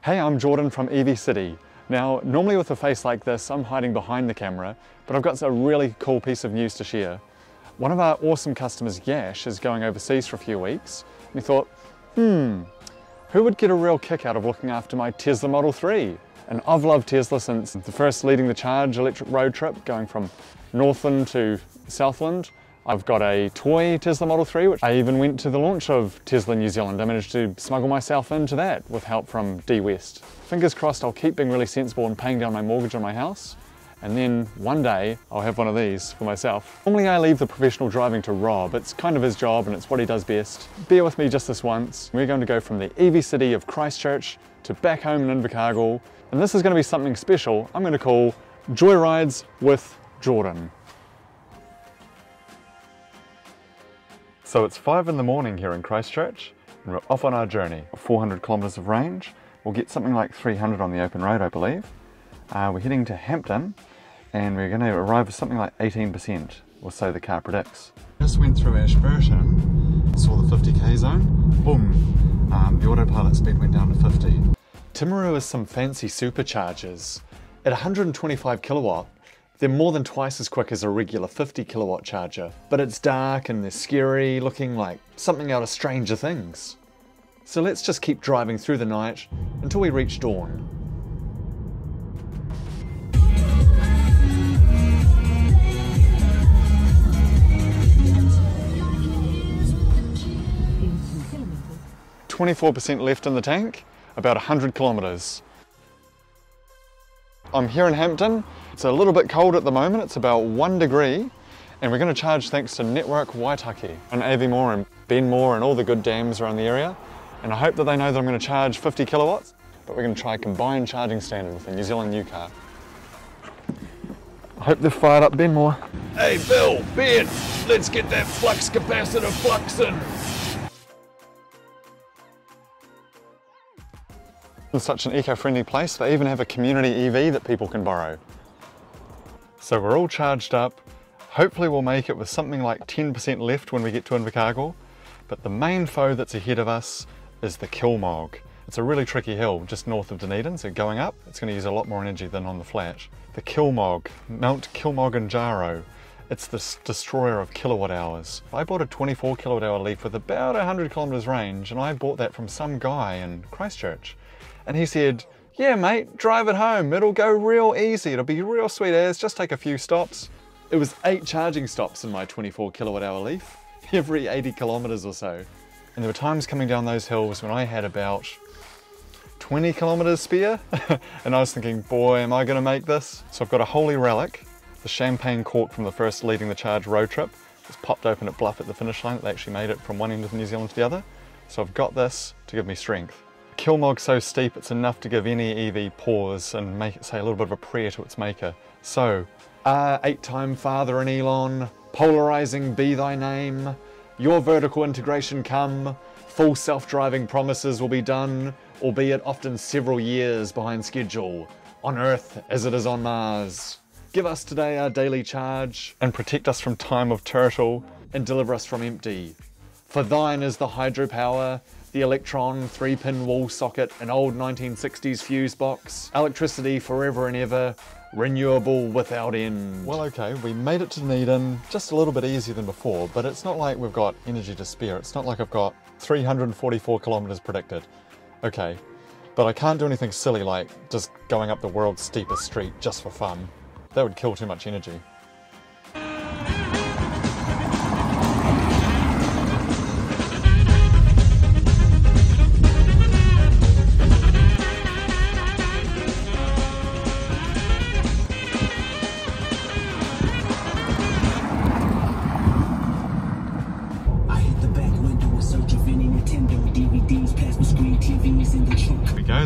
Hey, I'm Jordan from EV City. Now, normally with a face like this, I'm hiding behind the camera, but I've got a really cool piece of news to share. One of our awesome customers, Yash, is going overseas for a few weeks, and he thought, who would get a real kick out of looking after my Tesla Model 3? And I've loved Tesla since the first leading the charge electric road trip, going from Northland to Southland. I've got a toy Tesla Model 3, which I even went to the launch of Tesla New Zealand. I managed to smuggle myself into that with help from D West. Fingers crossed I'll keep being really sensible and paying down my mortgage on my house, and then one day I'll have one of these for myself. Normally I leave the professional driving to Rob. It's kind of his job and it's what he does best. Bear with me just this once. We're going to go from the EV city of Christchurch to back home in Invercargill, and this is going to be something special I'm going to call Joyrides with Jordan. So it's 5 in the morning here in Christchurch, and we're off on our journey. 400 kilometres of range. We'll get something like 300 on the open road, I believe. We're heading to Hampton, and we're going to arrive with something like 18%, or so the car predicts. Just went through Ashburton, saw the 50k zone, boom, the autopilot speed went down to 50. Timaru has some fancy superchargers. At 125 kilowatt, they're more than twice as quick as a regular 50 kilowatt charger, but it's dark and they're scary, looking like something out of Stranger Things. So let's just keep driving through the night until we reach dawn. .24% left in the tank, about 100 kilometres. I'm here in Hampton. It's a little bit cold at the moment, it's about 1 degree, and we're going to charge thanks to Network Waitaki and Avimore and Benmore and all the good dams around the area. And I hope that they know that I'm going to charge 50 kilowatts, but we're going to try a combined charging standard with a New Zealand new car. I hope they've fired up Benmore. Hey Bill, Ben, let's get that flux capacitor fluxing. It's such an eco-friendly place, they even have a community EV that people can borrow. So we're all charged up. Hopefully we'll make it with something like 10% left when we get to Invercargill. But the main foe that's ahead of us is the Kilmog. It's a really tricky hill just north of Dunedin, so going up, it's going to use a lot more energy than on the flat. The Kilmog, Mount Kilimanjaro. It's the destroyer of kilowatt hours. I bought a 24 kilowatt hour Leaf with about 100 kilometres range, and I bought that from some guy in Christchurch. And he said, yeah mate, drive it home, it'll go real easy, it'll be real sweet as, just take a few stops. It was 8 charging stops in my 24 kilowatt hour Leaf, every 80 kilometres or so. And there were times coming down those hills when I had about 20 kilometres spare, and I was thinking, boy, am I going to make this? So I've got a holy relic, the champagne cork from the first leading the charge road trip. It's popped open at Bluff at the finish line. They actually made it from one end of New Zealand to the other. So I've got this to give me strength. Kilmog's so steep it's enough to give any EV pause and make it say a little bit of a prayer to its maker. So, 8-time Father in Elon, polarizing be thy name, your vertical integration come, full self-driving promises will be done, albeit often several years behind schedule, on Earth as it is on Mars. Give us today our daily charge, and protect us from time of turtle, and deliver us from empty. For thine is the hydropower, the electron, 3-pin wall socket, an old 1960s fuse box, electricity forever and ever, renewable without end. Well okay, we made it to Dunedin, just a little bit easier than before, but it's not like we've got energy to spare. It's not like I've got 344 kilometres predicted. Okay, but I can't do anything silly like just going up the world's steepest street just for fun. That would kill too much energy.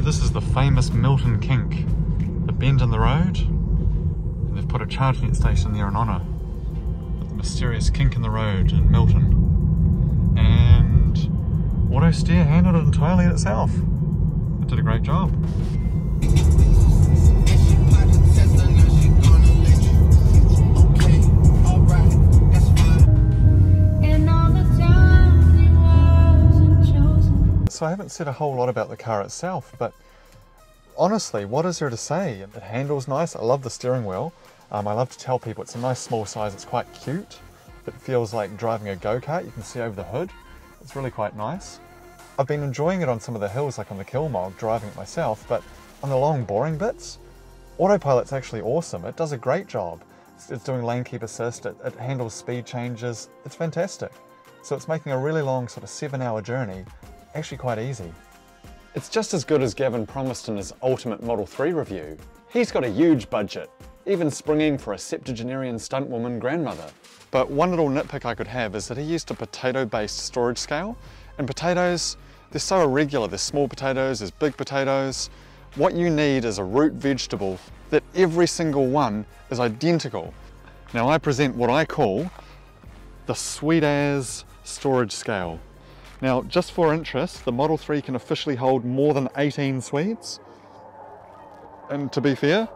This is the famous Milton kink, the bend in the road, and they've put a charging station there in honour of the mysterious kink in the road in Milton. And auto steer handled it entirely itself. It did a great job. So I haven't said a whole lot about the car itself, but honestly, what is there to say? It handles nice. I love the steering wheel. I love to tell people it's a nice small size. It's quite cute. It feels like driving a go-kart. You can see over the hood. It's really quite nice. I've been enjoying it on some of the hills, like on the Kilmog, driving it myself, but on the long, boring bits, autopilot's actually awesome. It does a great job. It's doing lane keep assist, it handles speed changes. It's fantastic. So it's making a really long, sort of 7-hour journey actually quite easy. It's just as good as Gavin promised in his Ultimate Model 3 review. He's got a huge budget, even springing for a septuagenarian stuntwoman grandmother. But one little nitpick I could have is that he used a potato-based storage scale, and potatoes, they're so irregular. There's small potatoes, there's big potatoes. What you need is a root vegetable that every single one is identical. Now I present what I call the sweet-as storage scale. Now, just for interest, the Model 3 can officially hold more than 18 Swedes. And to be fair,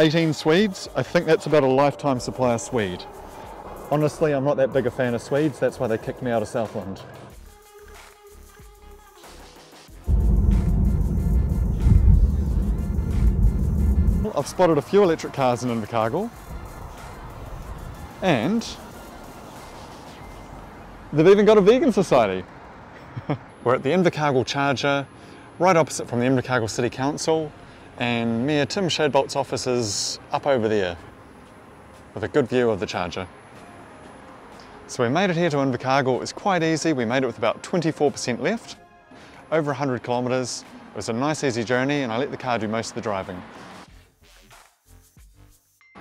18 Swedes, I think that's about a lifetime supply of Swede. Honestly, I'm not that big a fan of Swedes, that's why they kicked me out of Southland. I've spotted a few electric cars in Invercargill, and they've even got a vegan society. We're at the Invercargill Charger, right opposite from the Invercargill City Council, and Mayor Tim Shadbolt's office is up over there, with a good view of the Charger. So we made it here to Invercargill. It was quite easy. We made it with about 24% left, over 100 kilometres. It was a nice easy journey, and I let the car do most of the driving.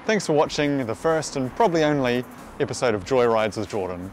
Thanks for watching the first and probably only episode of Joyrides with Jordan.